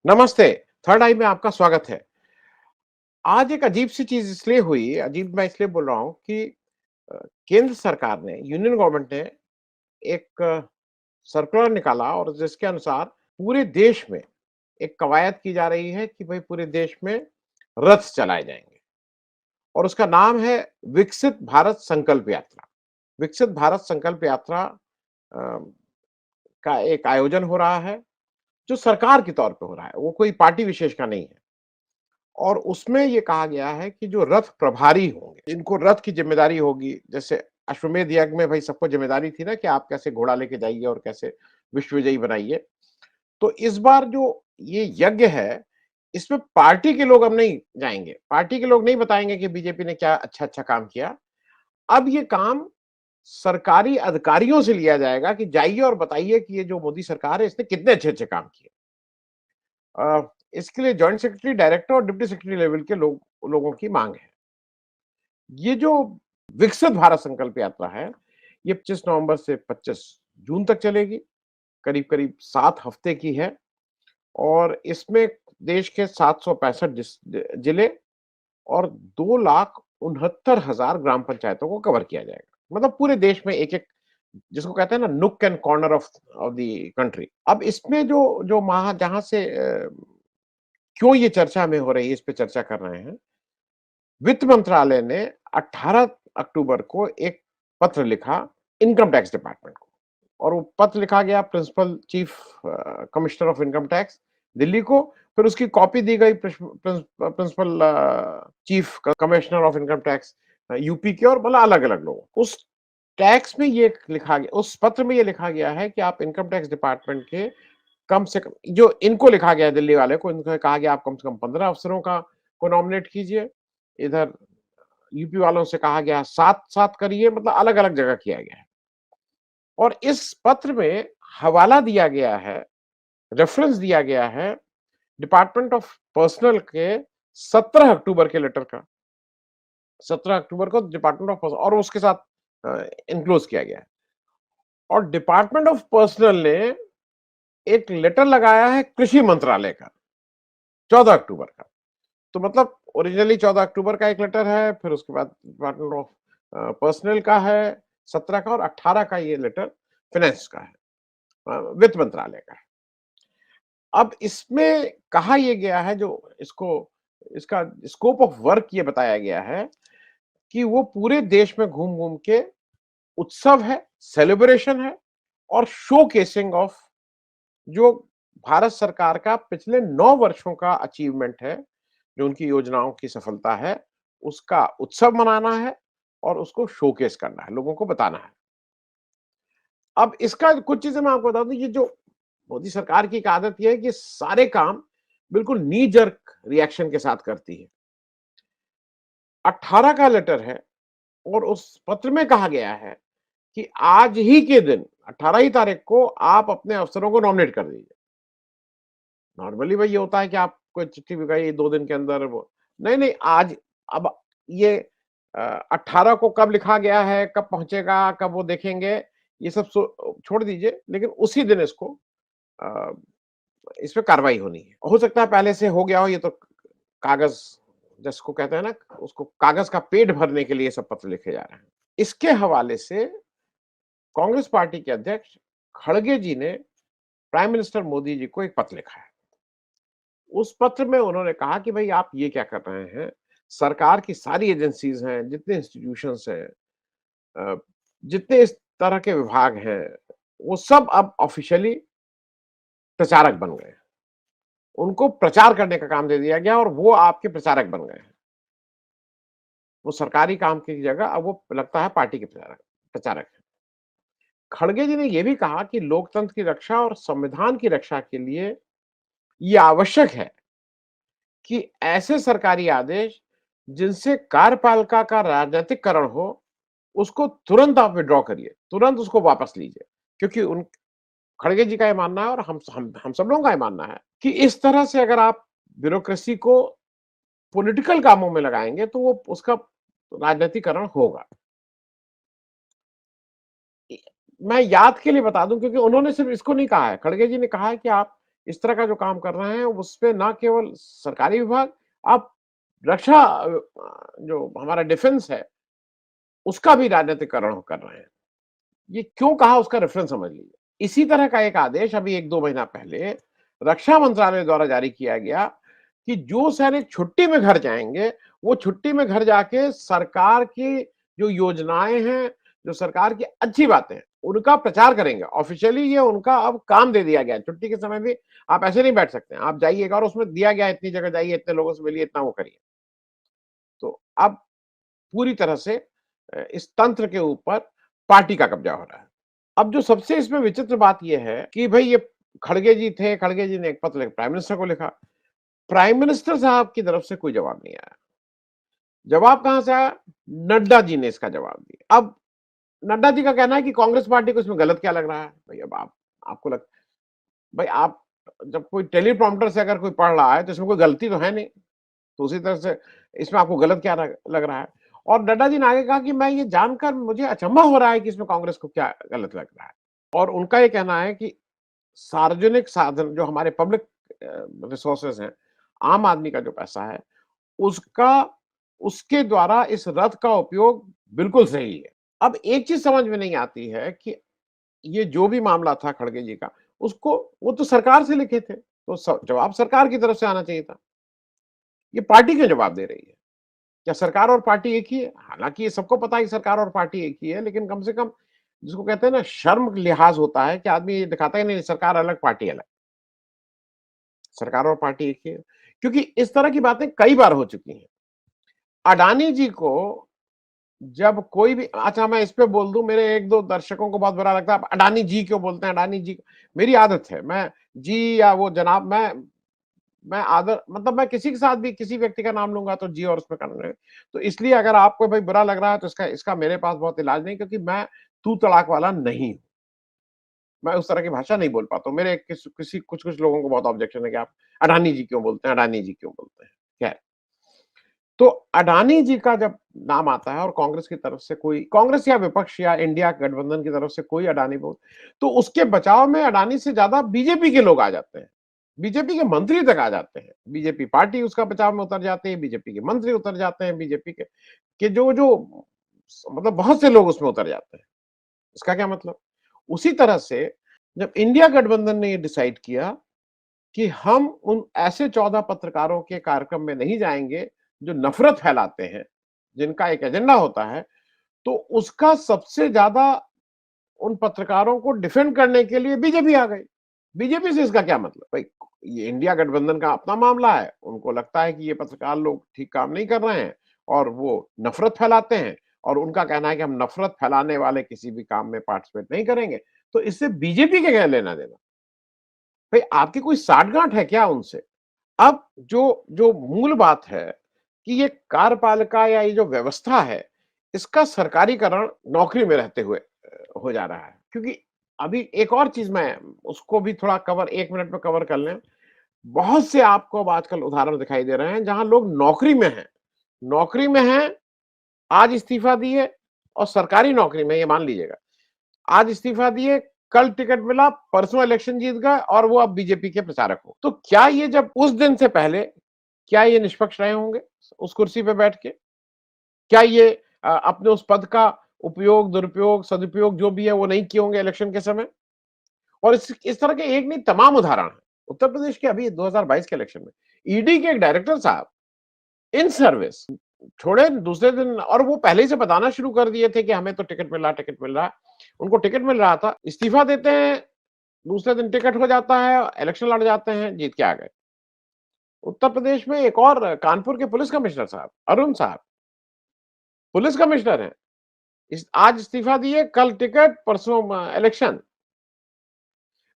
नमस्ते, थर्ड आई में आपका स्वागत है। आज एक अजीब-सी चीज़ इसलिए हुई, अजीब मैं इसलिए बोल रहा हूँ कि अ, केंद्र सरकार ने, यूनियन गवर्नमेंट ने एक सर्कुलर निकाला और जिसके अनुसार पूरे देश में एक कवायद की जा रही है कि भई पूरे देश में रथ चलाए जाएँगे और उसका नाम है विकसित भारत संकल्प यात्रा। विकसित भारत संकल्प यात्रा अ, का एक आयोजन हो रहा है, जो सरकार के तौर पे हो रहा है, वो कोई पार्टी विशेष का नहीं है। और उसमें ये कहा गया है कि जो रथ प्रभारी होंगे, इनको रथ की ज़िम्मेदारी होगी, जैसे अश्वमेध यज्ञ में भई सबको ज़िम्मेदारी थी ना कि आप कैसे घोड़ा लेके जाइए और कैसे विश्व विजयी बनाइए। तो इस बार जो ये यज्ञ है, इसमें पार्टी के लोग अब नहीं जाएँगे। पार्टी के लोग नहीं बताएँगे कि बीजेपी ने क्या अच्छा-अच्छा काम किया। अब ये काम सरकारी अधिकारियों से लिया जाएगा कि जाइए और बताइए कि ये जो मोदी सरकार है, इसने कितने अच्छे-अच्छे काम किए। इसके लिए जॉइंट सेक्रेटरी, डायरेक्टर और डिप्टी सेक्रेटरी लेवल के लोगों की मांग है। ये जो विकसित भारत संकल्प यात्रा है, ये 25 नवंबर से 25 जून तक चलेगी। करीब-करीब 7 हफ्ते की है और इसमें देश के 765 जिले और 2,69,000 ग्राम पंचायतों को कवर किया जाएगा। मतलब पूरे देश में एक-एक जिसको कहते हैं ना nook and corner of the country. अब इसमें जो जो महा जहाँ से क्यों ये चर्चा में हो रही है, इस पे चर्चा कर रहे हैं। वित्त मंत्रालय ने 18 अक्टूबर को एक पत्र लिखा इनकम टैक्स डिपार्टमेंट को और वो पत्र लिखा गया principal chief commissioner of income tax Delhi को, फिर उसकी कॉपी दी गई principal chief commissioner of income tax UP के और मतलब अलग-अलग लोगों उस टैक्स में ये लिखा गया उस पत्र में ये लिखा गया है कि आप इनकम टैक्स डिपार्टमेंट के कम से कम जो इनको लिखा गया है दिल्ली वाले को, इनको कहा गया आप कम से कम 15 अफसरों को नॉमिनेट कीजिए। इधर यूपी वालों से कहा गया 7-7 करिए मतलब अलग-अलग जगह किया गया है। और इस पत्र में हवाला दिया गया है, रेफरेंस दिया गया है डिपार्टमेंट ऑफ पर्सनल के 17 अक्टूबर के लेटर का। 17 अक्टूबर को डिपार्टमेंट ऑफ पर्सनल और उसके साथ एनक्लोज़ किया गया है। और डिपार्टमेंट ऑफ पर्सनल ने एक लेटर लगाया है कृषि मंत्रालय का, 14 अक्टूबर का। तो मतलब ओरिजिनली 14 अक्टूबर का एक लेटर है, फिर उसके बाद डिपार्टमेंट ऑफ पर्सनल का है 17 का और 18 का ये लेटर फाइनेंस का है, वित्त मंत्रालय का है। अब इसमें कहा ये गया है जो इसको इसका स्कोप ऑफ वर्क ये बताया गया है कि वो पूरे देश में घूम-घूम के उत्सव है, सेलिब्रेशन है और शोकेसिंग ऑफ जो भारत सरकार का पिछले 9 वर्षों का अचीवमेंट है, जो उनकी योजनाओं की सफलता है, उसका उत्सव मनाना है और उसको शोकेस करना है, लोगों को बताना है। अब इसका कुछ चीज़ें मैं आपको बता दूँ, ये जो मोदी सरकार की एक आदत ये है कि सारे काम बिल्कुल नी जर्क रिएक्शन के साथ करती है। 18 का लेटर है और उस पत्र में कहा गया है कि आज ही के दिन 18 ही तारीख को आप अपने अफसरों को नॉमिनेट कर दीजिए। नॉर्मली भाई ये होता है कि आप कोई चिट्ठी भी गई 2 दिन के अंदर वो नहीं, आज अब ये 18 को कब लिखा गया है, कब पहुँचेगा, कब वो देखेंगे, ये सब छोड़ दीजिए, लेकिन उसी दिन इसको अ, इस पे कार्रवाई होनी है। हो सकता है पहले से हो गया हो, ये तो कागज़ जिसको कहते हैं ना, उसको कागज़ का पेट भरने के लिए ये सब पत्र लिखे जा रहे हैं। इसके हवाले से कांग्रेस पार्टी के अध्यक्ष खड़गे जी ने प्राइम मिनिस्टर मोदी जी को एक पत्र लिखा है। उस पत्र में उन्होंने कहा कि भई आप ये क्या कर रहे हैं? सरकार की सारी एजेंसीज़ हैं, जितने इंस्टीट्यूशंस हैं अ, जितने इस तरह के विभाग हैं, वो सब अब ऑफ़िशियली प्रचारक बन गए हैं। उनको प्रचार करने का काम दे दिया गया और वो आपके प्रचारक बन गए हैं। वो सरकारी काम की जगह अब वो लगता है पार्टी के प्रचारक हैं। खड़गे जी ने ये भी कहा कि लोकतंत्र की रक्षा और संविधान की रक्षा के लिए ये आवश्यक है कि ऐसे सरकारी आदेश जिनसे कार्यपालिका का राजनीतिकरण हो, उसको तुरंत आप विथड्रॉ करिए, तुरंत उसको वापस लीजिए। क्योंकि उन खड़गे जी का ये मानना है और हम सब लोगों का ये मानना है कि इस तरह से अगर आप ब्यूरोक्रेसी को पॉलिटिकल कामों में लगाएँगे, तो वो उसका राजनीतिकरण होगा। इ मैं याद के लिए बता दूँ क्योंकि उन्होंने सिर्फ़ इसको नहीं कहा है, खड़गे जी ने कहा है कि आप इस तरह का जो काम कर रहे हैं, उसपे ना केवल सरकारी विभाग, आप रक्षा जो हमारा डिफेंस है, उसका भी राजनीतिकरण कर रहे हैं। ये क्यों कहा उसका रेफरेंस समझ लीजिए। इसी तरह का एक आदेश अभी 1-2 महीना पहले रक्षा मंत्रालय द्वारा जारी किया गया कि जो सैनिक छुट्टी में घर जाएँगे, वो छुट्टी में घर जाके सरकार की जो योजनाएँ हैं, जो सरकार की अच्छी बातें हैं, उनका प्रचार करेंगे। ऑफ़िशियली ये उनका अब काम दे दिया गया है। छुट्टी के समय भी आप ऐसे नहीं बैठ सकते हैं। आप जाइएगा और उसमें दिया गया है इतनी जगह जाइए, इतने लोगों से मिलिए, इतना वो करिए। तो अब पूरी तरह से इस तंत्र के ऊपर पार्टी का कब्जा हो रहा है। अब जो सबसे इसमें विचित्र बात ये है कि भई ये खड़गे जी थे, खड़गे जी ने एक पत्र प्राइम मिनिस्टर को लिखा। प्राइम मिनिस्टर साहब की तरफ से कोई जवाब नहीं आया। जवाब कहाँ से आया? नड्डा जी ने इसका जवाब दिया। अब नड्डा जी का कहना है कि कांग्रेस पार्टी को इसमें गलत क्या लग रहा है? भई अब आप आपको लग भई आप जब कोई टेलीप्रॉम्प्टर से अगर कोई पढ़ रहा है तो इसमें कोई गलती तो है नहीं। तो उसी तरह से इसमें आपको गलत क्या लग रहा है? और नड्डा जी ने आगे कहा कि मैं ये जानकर मुझे अचंभा हो रहा है कि इसमें कांग्रेस को क्या गलत लग रहा है। और उनका ये कहना है कि सार्वजनिक साधन जो हमारे पब्लिक रिसोर्सेज हैं, आम आदमी का जो पैसा है, उसका उसके द्वारा इस रथ का उपयोग बिल्कुल सही है। अब एक चीज़ समझ में नहीं आती है कि ये जो भी मामला था खड़गे जी का, उसको वो तो सरकार से लिखे थे, तो जवाब सरकार की तरफ से आना चाहिए था। ये पार्टी क्यों जवाब दे रही है? क्या सरकार और पार्टी एक ही है? हालाँकि ये सबको पता है कि सरकार और पार्टी एक ही है, लेकिन कम से कम जिसको कहते हैं ना शर्म लिहाज़ होता है कि आदमी ये दिखाता है नहीं सरकार अलग, पार्टी अलग। सरकार और पार्टी एक ही है। क्योंकि इस तरह की बातें कई बार हो चुकी हैं। अडानी जी को जब कोई भी अच्छा मैं इस पे बोल दूँ मेरे 1-2 दर्शकों को बहुत बुरा लगता है, आप अडानी जी क्यों बोलते हैं? अडानी जी मेरी आदत है, मैं जी या वो जनाब मैं आदर मतलब मैं किसी के साथ भी किसी व्यक्ति का नाम लूँगा तो जी और उसमें करना है। तो इसलिए अगर आपको भाई बुरा लग रहा है तो इसका इसका मेरे पास बहुत इलाज नहीं क्योंकि मैं तू तड़ाक वाला नहीं हूँ। मैं उस तरह की भाषा नहीं बोल पाता हूँ। मेरे किसी कुछ-कुछ लोगों को बहुत ऑब्जेक्शन है कि आप अडानी जी क्यों बोलते हैं, अडानी जी क्यों बोलते हैं? खैर, तो अडानी जी का जब नाम आता है और कांग्रेस की तरफ से कोई कांग्रेस या विपक्ष या इंडिया गठबंधन की तरफ से कोई अडानी बोल तो उसके बचाव में अडानी से ज्यादा बीजेपी के लोग आ जाते हैं। बीजेपी के मंत्री तक आ जाते हैं। बीजेपी पार्टी उसका बचाव में उतर जाती है, बीजेपी के मंत्री उतर जाते हैं, बीजेपी के जो जो मतलब बहुत से लोग उसमें उतर जाते हैं। इसका क्या मतलब? उसी तरह से जब इंडिया गठबंधन ने ये डिसाइड किया कि हम उन ऐसे 14 पत्रकारों के कार्यक्रम में नहीं जाएँगे, जो नफ़रत फैलाते हैं, जिनका एक एजेंडा होता है, तो उसका सबसे ज़्यादा उन पत्रकारों को डिफेंड करने के लिए बीजेपी आ गई। बीजेपी से इसका क्या मतलब? भई ये इंडिया गठबंधन का अपना मामला है, उनको लगता है कि ये पत्रकार लोग ठीक काम नहीं कर रहे हैं और वो नफ़रत फैलाते हैं और उनका कहना है कि हम नफ़रत फैलाने वाले किसी भी काम में पार्टिसिपेट नहीं करेंगे, तो इससे बीजेपी का क्या लेना-देना? भई आपकी कोई साठगांठ है क्या उनसे? अब जो जो मूल बात है कि ये कार्यपालिका या ये जो व्यवस्था है, इसका सरकारीकरण नौकरी में रहते हुए हो जा रहा है। क्योंकि अभी एक और चीज़ मैं उसको भी थोड़ा कवर 1 मिनट में कवर कर लें। बहुत से आपको अब आजकल उदाहरण दिखाई दे रहे हैं, जहाँ लोग नौकरी में हैं, आज इस्तीफ़ा दिए और सरकारी नौकरी में ये मान लीजिएगा, आज इस्तीफ़ा दिए, कल टिकट मिला, परसों इलेक्शन जीत गए और वो अब बीजेपी के प्रचारक हो। तो क्या ये जब उस दिन से पहले क्या ये निष्पक्ष रहे होंगे उस कुर्सी पे बैठ के? क्या ये अपने उस पद का उपयोग, दुरुपयोग, सदुपयोग जो भी है वो नहीं किए होंगे इलेक्शन के समय? और इस तरह के एक नहीं तमाम उदाहरण हैं। उत्तर प्रदेश के अभी 2022 के इलेक्शन में ईडी के एक डायरेक्टर साहब इन सर्विस छोड़े दूसरे दिन और वो पहले ही से बताना शुरू कर दिए थे कि हमें तो टिकट मिल रहा है, टिकट मिल रहा है। उनको टिकट मिल रहा था, इस्तीफा देते हैं, दूसरे दिन टिकट हो जाता है, इलेक्शन लड़ जाते हैं, जीत के आ गए। उत्तर प्रदेश में एक और कानपुर के पुलिस कमिश्नर साहब, अरुण साहब, पुलिस कमिश्नर हैं। आज इस्तीफा दिए, कल टिकट, परसों इलेक्शन।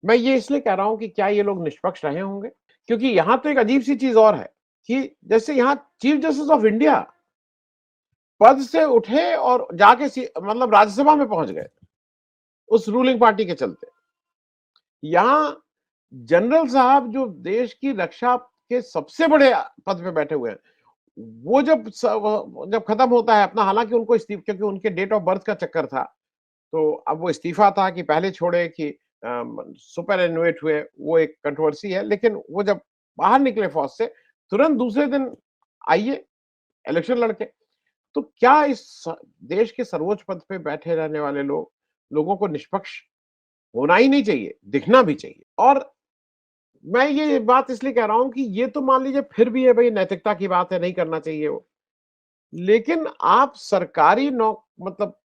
मैं ये इसलिए कह रहा हूं कि क्या ये लोग निष्पक्ष रहे होंगे? क्योंकि यहां तो एक अजीब सी चीज और है कि जैसे यहां चीफ जस्टिस ऑफ इंडिया पद से उठे और जाके मतलब राज्यसभा में पहुंच गए उस रूलिंग पार्टी के चलते। यहां जनरल साहब जो देश की रक्षा के सबसे बड़े पद पे बैठे हुए हैं, वो जब खत्म होता है अपना हालांकि उनको क्योंकि उनके डेट ऑफ बर्थ का चक्कर था, तो अब वो इस्तीफा था कि पहले छोड़े कि सुपर एनुएट हुए, वो एक कंट्रोवर्सी है, लेकिन वो जब बाहर निकले फौज से, तुरंत दूसरे दिन आइए इलेक्शन लड़ के। तो क्या इस देश के सर्वोच्च पद पे बैठे रहने वाले लोगों को निष्पक्ष होना ही नहीं चाहिए, दिखना भी चाहिए। और मैं ये बात इसलिए कह रहा हूं कि ये तो मान लीजिए फिर भी है भाई, नैतिकता की बात है, नहीं करना चाहिए वो। लेकिन आप सरकारी मतलब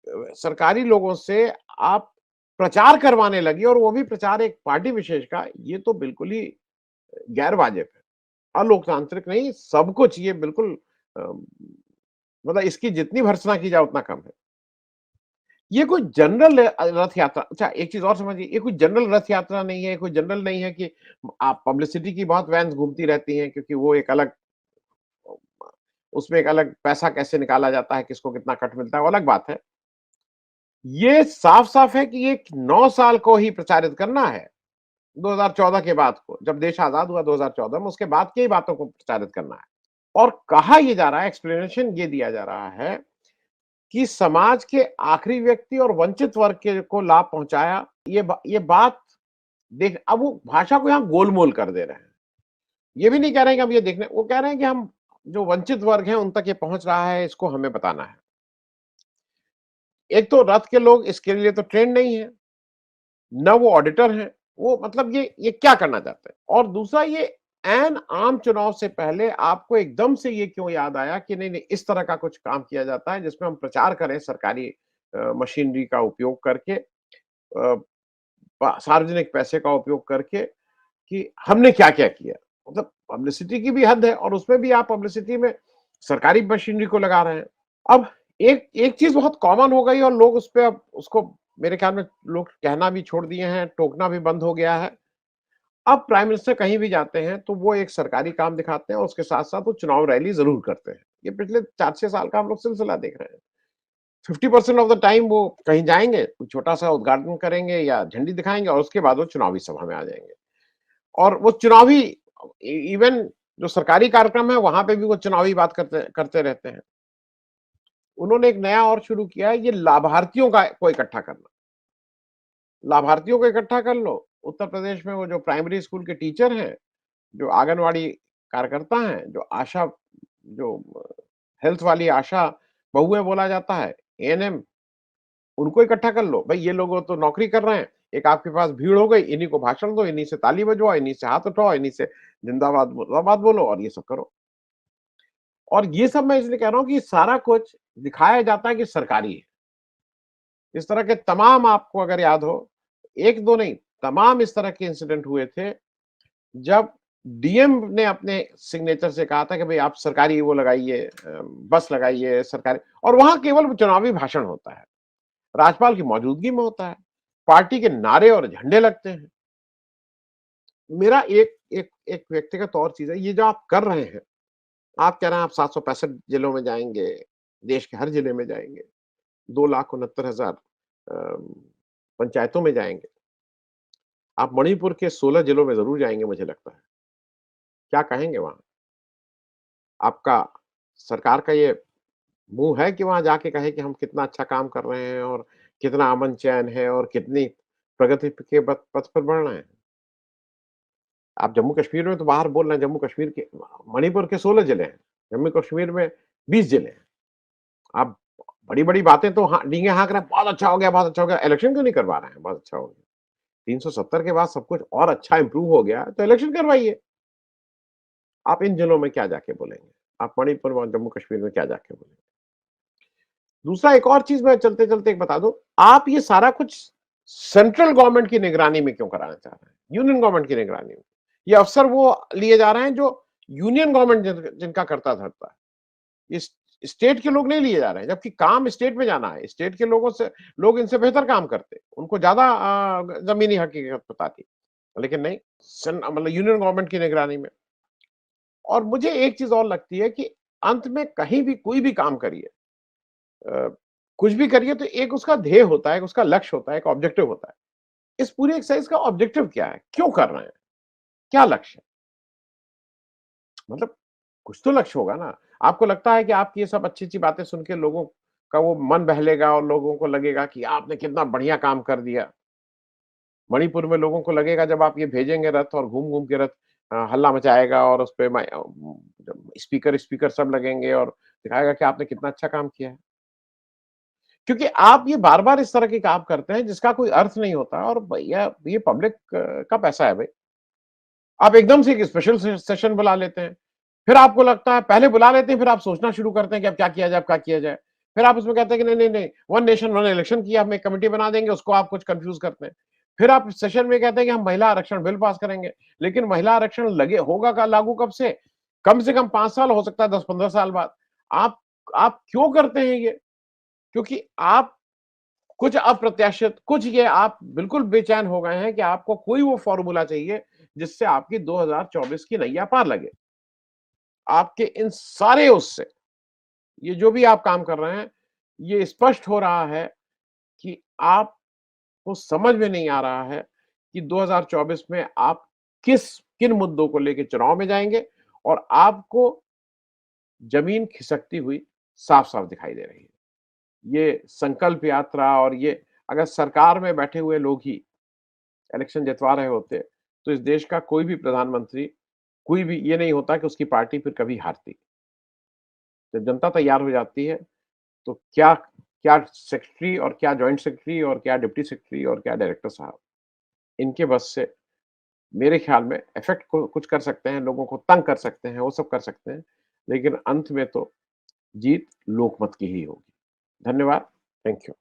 सरकारी लोगों से आप प्रचार करवाने लगी, और वो भी प्रचार एक पार्टी विशेष का, ये तो बिल्कुल ही गैर वाजिब है, अलोकतांत्रिक नहीं, सबको चाहिए बिल्कुल। मतलब इसकी जितनी भर्त्सना की जाए उतना कम है। ये कोई जनरल रथ यात्रा, अच्छा एक चीज और समझिए, ये कोई जनरल रथ यात्रा नहीं है, कोई जनरल नहीं है कि आप पब्लिसिटी की बहुत वैन्स घूमती रहती हैं, क्योंकि वो एक अलग, उसमें एक अलग पैसा कैसे निकाला जाता है, किसको कितना कट मिलता है, वो अलग बात है। ये साफ-साफ है कि ये 9 साल को ही प्रचारित करना है, 2014 के बाद को, जब देश आजाद हुआ 2014 में, उसके बाद की ही बातों को प्रचारित करना है। और कहा ये जा रहा है, एक्सप्लेनेशन ये दिया जा रहा है कि समाज के आखिरी व्यक्ति और वंचित वर्ग के को लाभ पहुंचाया, ये बात देख, अब वो भाषा को यहां गोलमोल कर दे रहे हैं। ये भी नहीं कह रहे हैं कि हम ये देखने, वो कह रहे हैं कि हम जो वंचित वर्ग हैं उन तक ये पहुंच रहा है, इसको हमें बताना है। एक तो रथ के लोग इसके लिए तो ट्रेंड नहीं है, न वो ऑडिटर हैं, वो मतलब ये क्या करना चाहते हैं? और दूसरा, ये ऐन आम चुनाव से पहले आपको एकदम से ये क्यों याद आया कि नहीं, नहीं इस तरह का कुछ काम किया जाता है जिसमें हम प्रचार करें सरकारी मशीनरी का उपयोग करके, सार्वजनिक पैसे का उपयोग करके, कि हमने क्या-क्या किया। मतलब पब्लिसिटी की भी हद है, और उसमें भी आप पब्लिसिटी में सरकारी मशीनरी को लगा रहे हैं। अब एक एक चीज़ बहुत कॉमन हो गई, और लोग उसपे अब उसको, मेरे ख्याल में लोग कहना भी छोड़ दिए हैं, टोकना भी बंद हो गया है। अब प्राइम मिनिस्टर कहीं भी जाते हैं तो वो एक सरकारी काम दिखाते हैं, और उसके साथ-साथ वो चुनाव रैली ज़रूर करते हैं। ये पिछले 4-6 साल का हम लोग सिलसिला देख रहे हैं। 50% ऑफ द टाइम वो कहीं जाएँगे, कोई छोटा-सा उद्घाटन करेंगे या झंडी दिखाएँगे, और उसके बाद वो चुनावी सभा में आ जाएँगे। और वो चुनावी, इवन जो सरकारी कार्यक्रम है वहाँ पे भी वो चुनावी बात करते करते रहते हैं। उन्होंने एक नया और शुरू किया है, ये लाभार्थियों को इकट्ठा करना। लाभार्थियों को इकट्ठा कर लो। उत्तर प्रदेश में वो जो प्राइमरी स्कूल के टीचर हैं, जो आंगनवाड़ी कार्यकर्ता हैं, जो आशा, जो हेल्थ वाली आशा बहुएँ बोला जाता है, एएनएम, उनको इकट्ठा कर लो। भई ये लोग तो नौकरी कर रहे हैं, एक आपके पास भीड़ हो गई, इन्हीं को भाषण दो, इन्हीं से ताली बजवाओ, इन्हीं से हाथ उठाओ, इन्हीं से जिंदाबाद मुर्दाबाद बोलो, और ये सब करो। और ये सब मैं इसलिए कह रहा हूँ कि सारा कुछ दिखाया जाता है कि सरकारी है। इस तरह के तमाम, आपको अगर याद हो, 1-2 नहीं, तमाम इस तरह के इंसिडेंट हुए थे, जब डीएम ने अपने सिग्नेचर से कहा था कि भई आप सरकारी वो लगाइए, बस लगाइए सरकारी, और वहाँ केवल चुनावी भाषण होता है। राज्यपाल की मौजूदगी में होता है। पार्टी के नारे और झंडे लगते हैं। मेरा एक एक एक व्यक्तिगत और चीज़ है, ये जो आप कर रहे हैं, आप कह रहे हैं आप 765 जिलों में जाएँगे, देश के हर जिले में जाएँगे, 2,69,000 पंचायतों में जाएँगे। आप मणिपुर के 16 जिलों में ज़रूर जाएँगे मुझे लगता है। क्या कहेंगे वहाँ? आपका सरकार का ये मुँह है कि वहाँ जाके कहें कि हम कितना अच्छा काम कर रहे हैं, और कितना अमन-चैन है, और कितनी प्रगति के पथ पर बढ़ रहे हैं? आप जम्मू-कश्मीर में तो बाहर बोल रहे हैं, जम्मू कश्मीर के, मणिपुर के 16 जिले हैं, जम्मू-कश्मीर में 20 जिले हैं। आप बड़ी-बड़ी बातें तो डींगे हाँक रहे हैं, बहुत अच्छा हो गया, बहुत अच्छा हो गया, इलेक्शन क्यों नहीं करवा रहे हैं? बहुत अच्छा हो गया। 370 के बाद सब कुछ और अच्छा इम्प्रूव हो गया, तो इलेक्शन करवाइए। आप इन जिलों में क्या जाके बोलेंगे? आप मणिपुर और जम्मू-कश्मीर में क्या जाके बोलेंगे? दूसरा, एक और चीज़ मैं चलते-चलते एक बता दूँ, आप ये सारा कुछ सेंट्रल गवर्नमेंट की निगरानी में क्यों कराना चाह रहे हैं? यूनियन गवर्नमेंट की निगरानी में। ये अफ़सर वो लिए जा रहे हैं जो यूनियन गवर्नमेंट जिनका करता-धरता है। ये स्टेट के लोग नहीं लिए जा रहे हैं, जबकि काम स्टेट में जाना है। स्टेट के लोगों से, लोग इनसे बेहतर काम करते। उनको ज़्यादा ज़मीनी हकीकत पता थी। लेकिन नहीं, मतलब यूनियन गवर्नमेंट की निगरानी में। और मुझे एक चीज़ और लगती है कि अंत में कहीं भी कोई भी काम करिए, अ, कुछ भी करिए, तो एक उसका ध्येय होता है, एक उसका लक्ष्य होता है, एक ऑब्जेक्टिव होता है। इस पूरी एक्सरसाइज का ऑब्जेक्टिव क्या है? क्यों कर रहे हैं? क्या लक्ष्य है? मतलब कुछ तो लक्ष्य होगा ना। आपको लगता है कि आपकी ये सब अच्छी-अच्छी बातें सुन के लोगों का वो मन बहलेगा, और लोगों को लगेगा कि आपने कितना बढ़िया काम कर दिया। मणिपुर में लोगों को लगेगा जब आप ये भेजेंगे रथ और घूम-घूम के रथ हल्ला मचाएगा और उसपे स्पीकर स्पीकर सब लगेंगे और दिखाएगा कि आपने कितना अच्छा काम किया है। क्योंकि आप ये बार-बार इस तरह के काम करते हैं जिसका कोई अर्थ नहीं होता और भैया ये पब्लिक का पैसा है भई। आप एकदम से एक स्पेशल सेशन बुला लेते हैं। फिर आपको लगता है पहले बुला लेते हैं, फिर आप सोचना शुरू करते हैं कि अब क्या किया जाए, अब क्या किया जाए? फिर आप उसमें कहते हैं कि नहीं, नहीं, नहीं, वन नेशन वन इलेक्शन की हम एक कमिटी बना देंगे, उसको आप कुछ कन्फ्यूज़ करते हैं। फिर आप सेशन में कहते हैं कि हम महिला आरक्षण बिल पास करेंगे, लेकिन महिला आरक्षण लगे होगा का लागू कब से कम 5 साल हो सकता है 10-15 साल बाद। आप आप क्यों करते हैं ये? क्योंकि आप कुछ अप्रत्याशित कुछ ये आप बिल्कुल बेचैन हो गए हैं कि आपको कोई वो फ़ॉर्मूला चाहिए, जिससे आपकी 2024 की नैया पार लगे। आपके इन सारे उससे, ये जो भी आप काम कर रहे हैं, ये स्पष्ट हो रहा है कि आपको समझ में नहीं आ रहा है कि 2024 में आप किन मुद्दों को लेके चुनाव में जाएँगे और आपको ज़मीन खिसकती हुई साफ-साफ दिखाई दे रही है। ये संकल्प यात्रा और ये अगर सरकार में बैठे हुए लोग ही इलेक्शन जितवा रहे होते, तो इस देश का कोई भी प्रधानमंत्री, कोई भी ये नहीं होता कि उसकी पार्टी फिर कभी हारती। जब जनता तैयार हो जाती है, तो क्या क्या सेक्रेटरी और क्या जॉइंट सेक्रेटरी और क्या डिप्टी सेक्रेटरी और क्या डायरेक्टर साहब, इनके बस से मेरे ख्याल में इफ़ेक्ट को कुछ कर सकते हैं, लोगों को तंग कर सकते हैं, वो सब कर सकते हैं, लेकिन अंत में तो जीत लोकमत की ही होगी। धन्यवाद, थैंक यू।